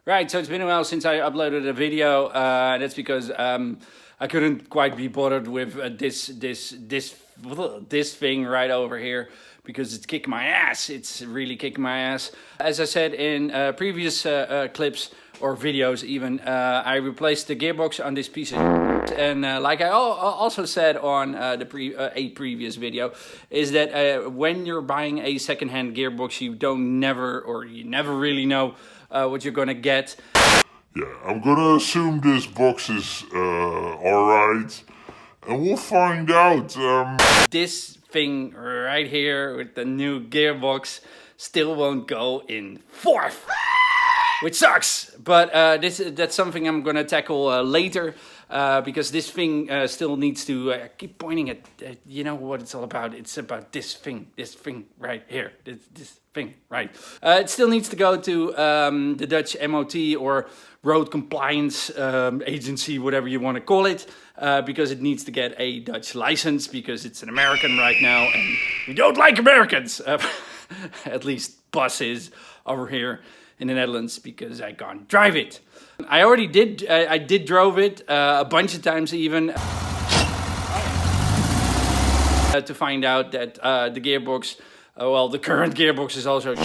Right, so it's been a while since I uploaded a video. That's because I couldn't quite be bothered with this thing right over here because it's kicking my ass. It's really kicking my ass. As I said in previous clips or videos even, I replaced the gearbox on this piece of and like I also said on a previous video, is that when you're buying a second-hand gearbox, you never really know what you're gonna get. Yeah, I'm gonna assume this box is alright, and we'll find out. This thing right here with the new gearbox still won't go in fourth, which sucks. But that's something I'm gonna tackle later. Because this thing still needs to keep pointing at, you know what it's all about. It's about this thing right here, this thing, right? It still needs to go to the Dutch MOT or Road Compliance Agency, whatever you want to call it, because it needs to get a Dutch license because it's an American right now, and we don't like Americans, at least buses over here in the Netherlands, because I can't drive it. I already did, I drove it a bunch of times even to find out that the gearbox, well, the current gearbox is also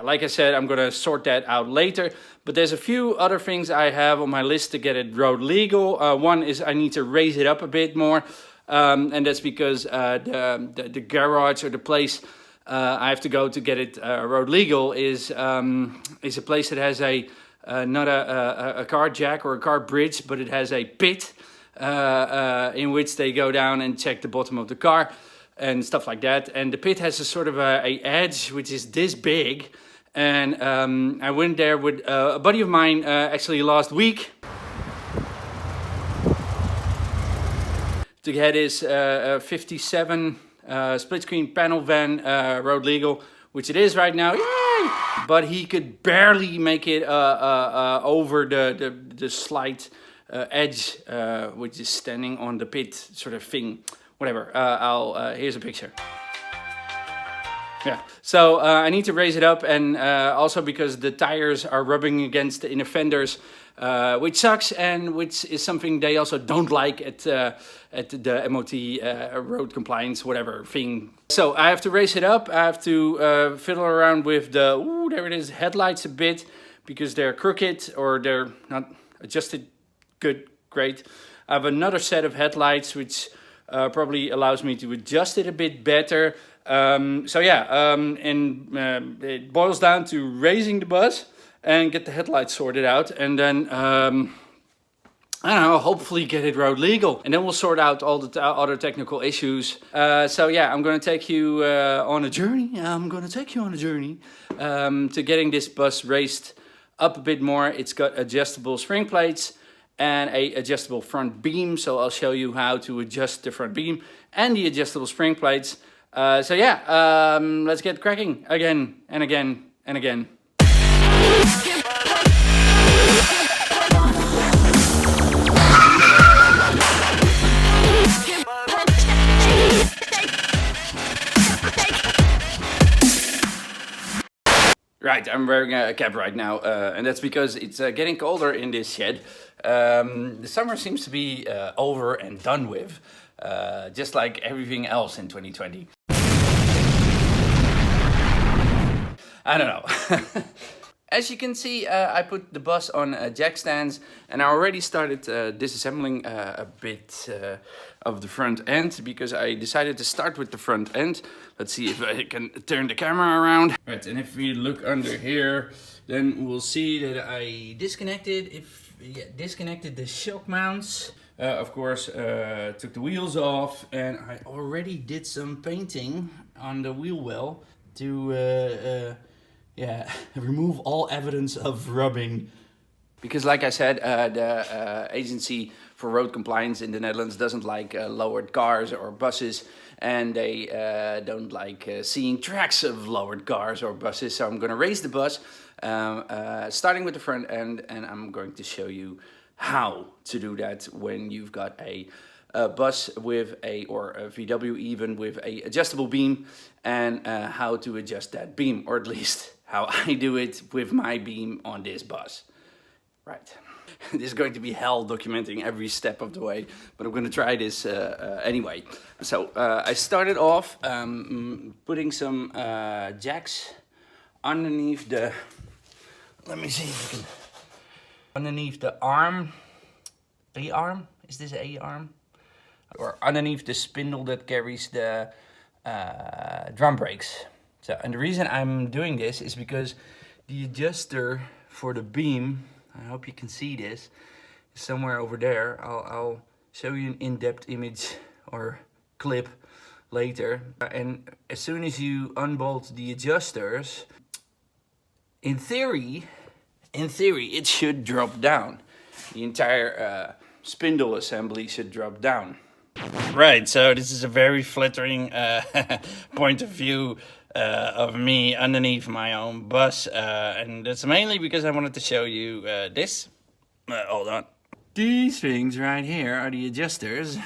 like I said, I'm gonna sort that out later, but there's a few other things I have on my list to get it road legal. One is I need to raise it up a bit more. And that's because the garage or the place I have to go to get it road legal is a place that has not a car jack or a car bridge, but it has a pit in which they go down and check the bottom of the car and stuff like that. And the pit has a sort of a edge which is this big. And I went there with a buddy of mine actually last week to get his 57 split screen panel van road legal, which it is right now. Yay! But he could barely make it over the slight edge, which is standing on the pit sort of thing. Whatever. Here's a picture. Yeah, so I need to raise it up, and also because the tires are rubbing against the inner fenders, which sucks, and which is something they also don't like at the MOT road compliance whatever thing. So I have to raise it up. I have to fiddle around with the there it is, headlights a bit, because they're crooked or they're not adjusted great. I have another set of headlights which probably allows me to adjust it a bit better. So yeah, it boils down to raising the bus and get the headlights sorted out, and then I don't know, hopefully get it road legal, and then we'll sort out all the other technical issues. So yeah, I'm gonna take you on a journey. To getting this bus raised up a bit more. It's got adjustable spring plates and a adjustable front beam, so I'll show you how to adjust the front beam and the adjustable spring plates. So yeah, let's get cracking again and again and again. Right, I'm wearing a cap right now, and that's because it's getting colder in this shed. The summer seems to be over and done with, just like everything else in 2020. I don't know. As you can see, I put the bus on jack stands, and I already started disassembling a bit of the front end, because I decided to start with the front end. Let's see if I can turn the camera around. Right, and if we look under here, then we'll see that I disconnected the shock mounts. Of course, took the wheels off, and I already did some painting on the wheel well to yeah, remove all evidence of rubbing. Because like I said, the Agency for Road Compliance in the Netherlands doesn't like lowered cars or buses, and they don't like seeing tracks of lowered cars or buses. So I'm going to raise the bus, starting with the front end, and I'm going to show you how to do that when you've got a bus with or a VW even with a adjustable beam, and how to adjust that beam, or at least how I do it with my beam on this bus. Right. This is going to be hell documenting every step of the way, but I'm going to try this anyway. So I started off putting some jacks underneath the, let me see if you can, underneath the arm, A-arm? Is this A-arm? Or underneath the spindle that carries the drum brakes. So, and the reason I'm doing this is because the adjuster for the beam, I hope you can see this, is somewhere over there. I'll show you an in-depth image or clip later. And as soon as you unbolt the adjusters, in theory, it should drop down. The entire spindle assembly should drop down. Right, so this is a very flattering point of view of me underneath my own bus. And that's mainly because I wanted to show you this. Hold on. These things right here are the adjusters.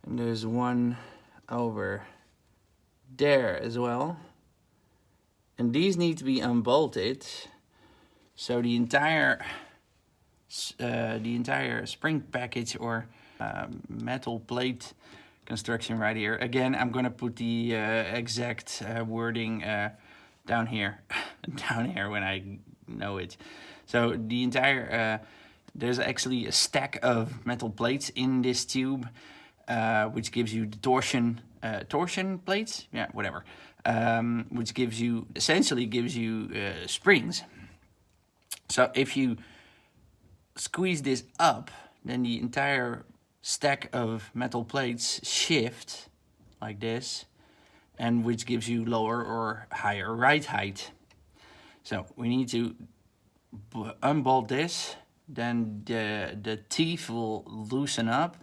And there's one over there as well. And these need to be unbolted, so the entire spring package or metal plate construction right here. Again, I'm gonna put the exact wording down here, when I know it. So the entire there's actually a stack of metal plates in this tube, which gives you the torsion plates, yeah, whatever. Which essentially gives you springs. So if you squeeze this up, then the entire stack of metal plates shift like this, and which gives you lower or higher ride height. So we need to unbolt this, then the teeth will loosen up,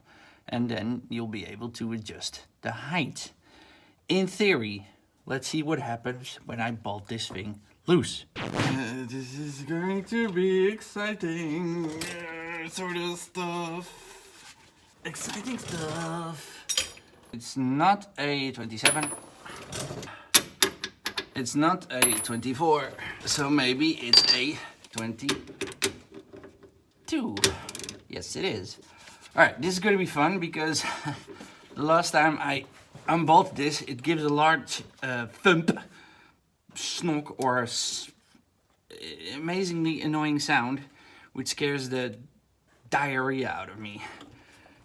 and then you'll be able to adjust the height. In theory, let's see what happens when I bolt this thing loose. This is going to be exciting, sort of stuff. Exciting stuff. It's not a 27. It's not a 24. So maybe it's a 22. Yes, it is. Alright, this is going to be fun because the last time I unbolt this, it gives a large thump, snock, or amazingly annoying sound, which scares the diarrhea out of me.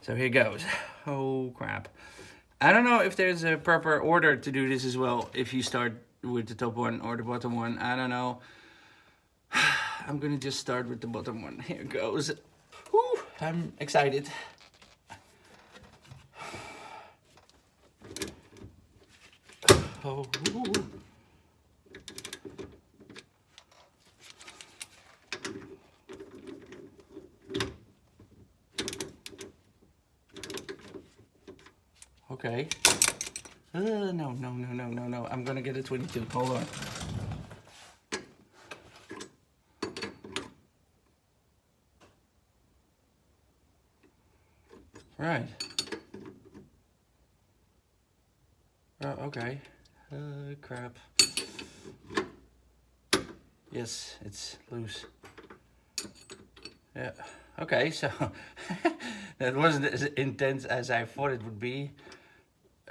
So here goes. Oh crap. I don't know if there's a proper order to do this as well, if you start with the top one or the bottom one. I don't know. I'm gonna just start with the bottom one. Here goes. Whew, I'm excited. Oh. Okay. No. I'm gonna get a 22. Hold on. Right. Oh, okay. Crap. Yes, it's loose. Yeah. Okay, so that wasn't as intense as I thought it would be.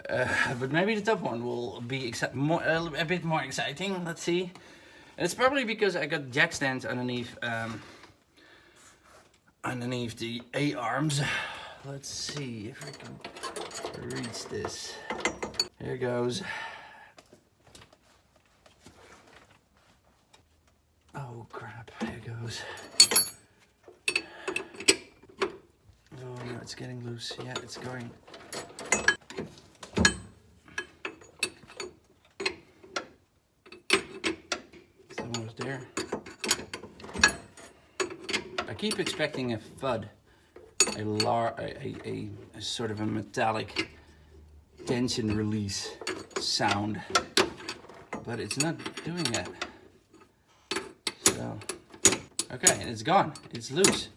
But maybe the top one will be a bit more exciting. Let's see. And it's probably because I got jack stands underneath the A-arms. Let's see if I can reach this. Here goes. Oh crap, here goes. Oh no, it's getting loose. Yeah, it's going. It's almost there. I keep expecting a thud. A sort of a metallic tension release sound, but it's not doing that. So, okay, and it's gone. It's loose.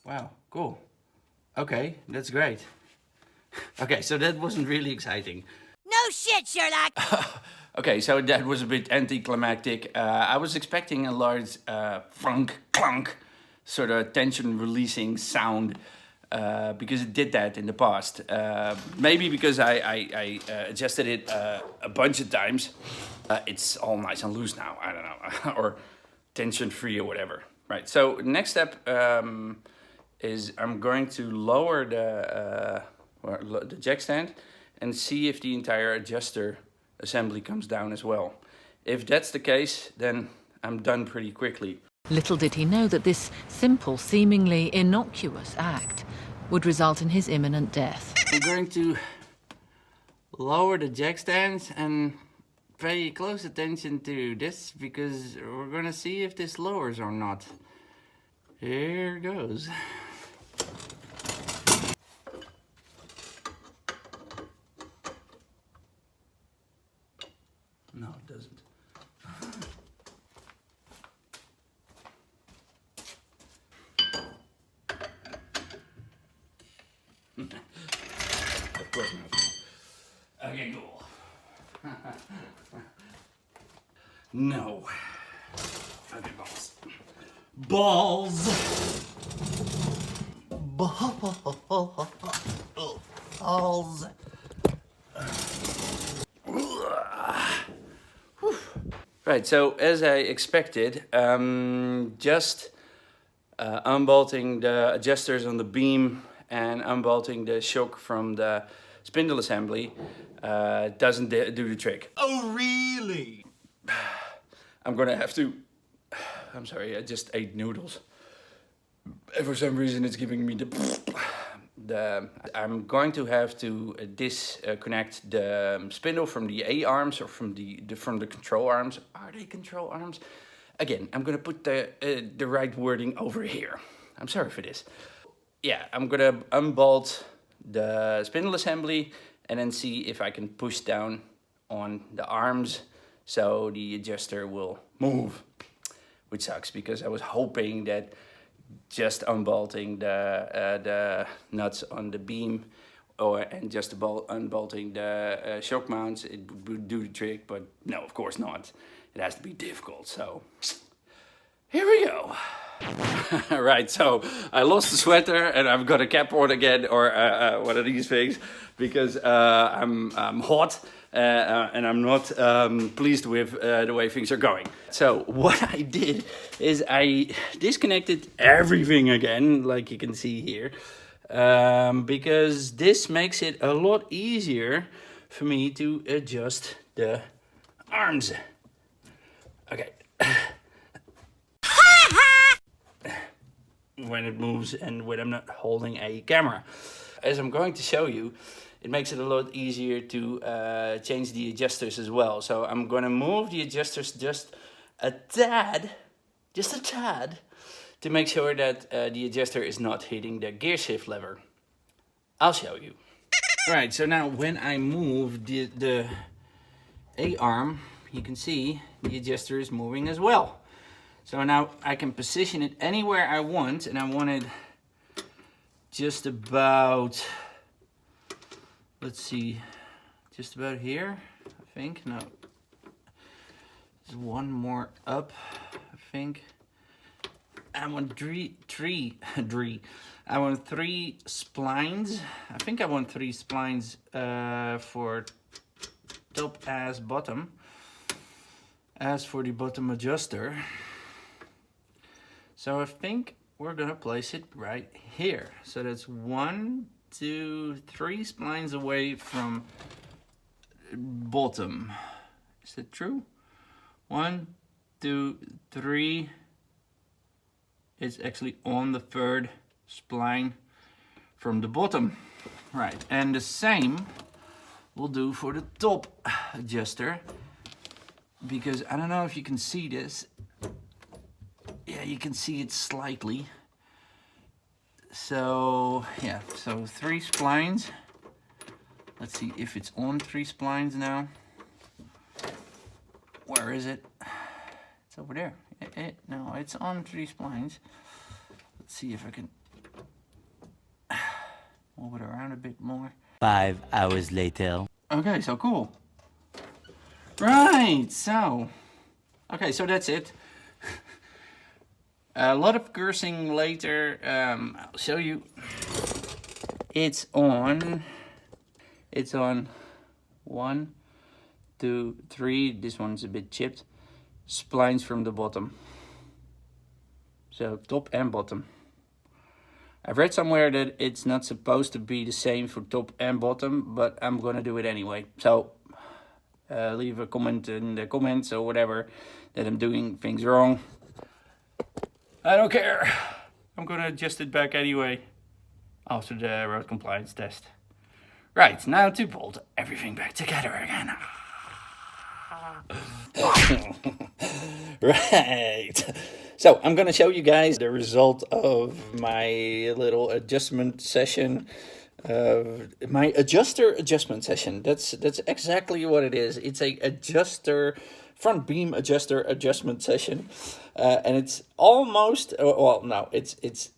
Wow, cool. Okay, that's great. Okay, so that wasn't really exciting. No shit, Sherlock! Okay, so that was a bit anticlimactic. I was expecting a large funk, clunk, sort of tension releasing sound because it did that in the past. Maybe because I adjusted it a bunch of times. It's all nice and loose now, I don't know, or tension free or whatever. Right, so next step is I'm going to lower the jack stand and see if the entire adjuster assembly comes down as well. If that's the case, then I'm done pretty quickly. Little did he know that this simple, seemingly innocuous act would result in his imminent death. I'm going to lower the jack stands and pay close attention to this because we're gonna see if this lowers or not. Here goes. No, it doesn't. Of course not. Okay, cool. No. Okay, balls. Balls! Balls! Right, so as I expected, just unbolting the adjusters on the beam and unbolting the shock from the spindle assembly doesn't do the trick. Oh, really? I'm gonna have to... I'm sorry, I just ate noodles. For some reason it's giving me I'm going to have to disconnect the spindle from the A arms or from the control arms. Are they control arms? Again, I'm gonna put the right wording over here. I'm sorry for this. Yeah, I'm gonna unbolt the spindle assembly and then see if I can push down on the arms so the adjuster will move. Which sucks because I was hoping that just unbolting the nuts on the beam and just unbolting the shock mounts, it would do the trick, but no, of course not. It has to be difficult, so here we go. Right, so I lost the sweater and I've got a cap on again, or one of these things, because I'm hot and I'm not pleased with the way things are going. So what I did is I disconnected everything again, like you can see here, because this makes it a lot easier for me to adjust the arms. Okay. When it moves and when I'm not holding a camera. As I'm going to show you, it makes it a lot easier to change the adjusters as well. So I'm gonna move the adjusters just a tad, to make sure that the adjuster is not hitting the gear shift lever. I'll show you. Right, so now when I move the A arm, you can see the adjuster is moving as well. So now I can position it anywhere I want, and I want it just about, let's see, just about here, I think. No, there's one more up, I think. I want three splines. I think I want 3 splines for top as bottom. As for the bottom adjuster, so I think we're gonna place it right here. So that's 1, 2, 3 splines away from bottom. Is that true? 1, 2, 3. It's actually on the 3rd spline from the bottom. Right, and the same will do for the top adjuster, because I don't know if you can see this. Yeah, you can see it slightly. So yeah, so 3 splines. Let's see if it's on 3 splines now. Where is it? It's over there. No, it's on 3 splines. Let's see if I can. Move it around a bit more. 5 hours later. Okay, so cool. Right, so. Okay, so that's it. A lot of cursing later. I'll show you. It's on 1, 2, 3. This one's a bit chipped. Splines from the bottom. So top and bottom. I've read somewhere that it's not supposed to be the same for top and bottom, but I'm gonna do it anyway. So leave a comment in the comments or whatever that I'm doing things wrong. I don't care. I'm gonna adjust it back anyway after the road compliance test. Right, now to bolt everything back together again. Right. So I'm gonna show you guys the result of my little adjustment session. My adjustment session. That's exactly what it is. It's a front beam adjustment session, and it's almost it's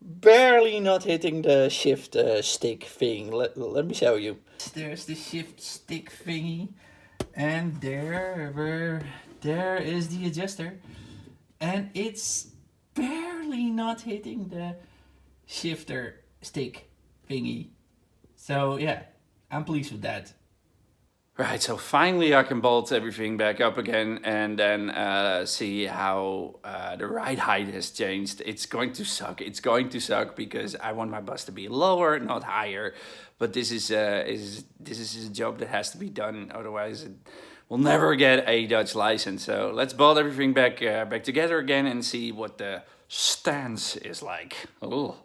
barely not hitting the shift stick thing. Let me show you. There's the shift stick thingy, and there is the adjuster, and it's barely not hitting the shifter stick thingy. So yeah, I'm pleased with that. Right, so finally I can bolt everything back up again and then see how the ride height has changed. It's going to suck. It's going to suck because I want my bus to be lower, not higher. But this is a job that has to be done. Otherwise, we'll never get a Dutch license. So let's bolt everything back together again and see what the stance is like. Oh.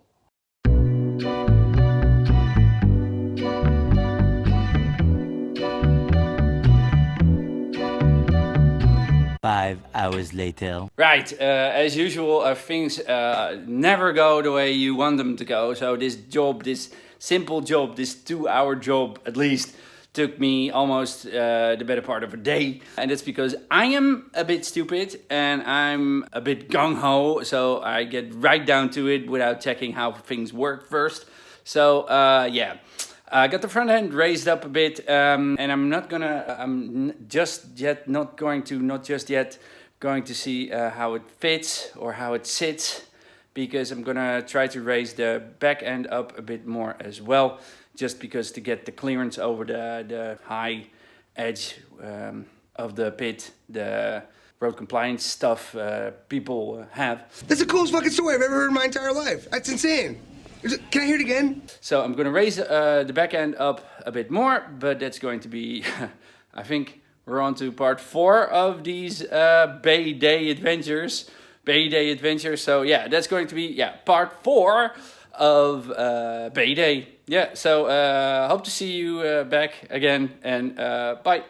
5 hours later. Right, as usual, things never go the way you want them to go. So this simple job, this 2-hour job at least, took me almost the better part of a day. And that's because I am a bit stupid and I'm a bit gung-ho. So I get right down to it without checking how things work first. So yeah. I got the front end raised up a bit, and I'm just yet going to see how it fits or how it sits, because I'm gonna try to raise the back end up a bit more as well, just because to get the clearance over the high edge of the pit, the road compliance stuff people have. That's the coolest fucking story I've ever heard in my entire life. That's insane. Can I hear it again? So I'm going to raise the back end up a bit more, but that's going to be, I think we're on to part 4 of these Bayday adventures. So yeah, that's going to be, part 4 of Bayday. Yeah, so hope to see you back again, and bye.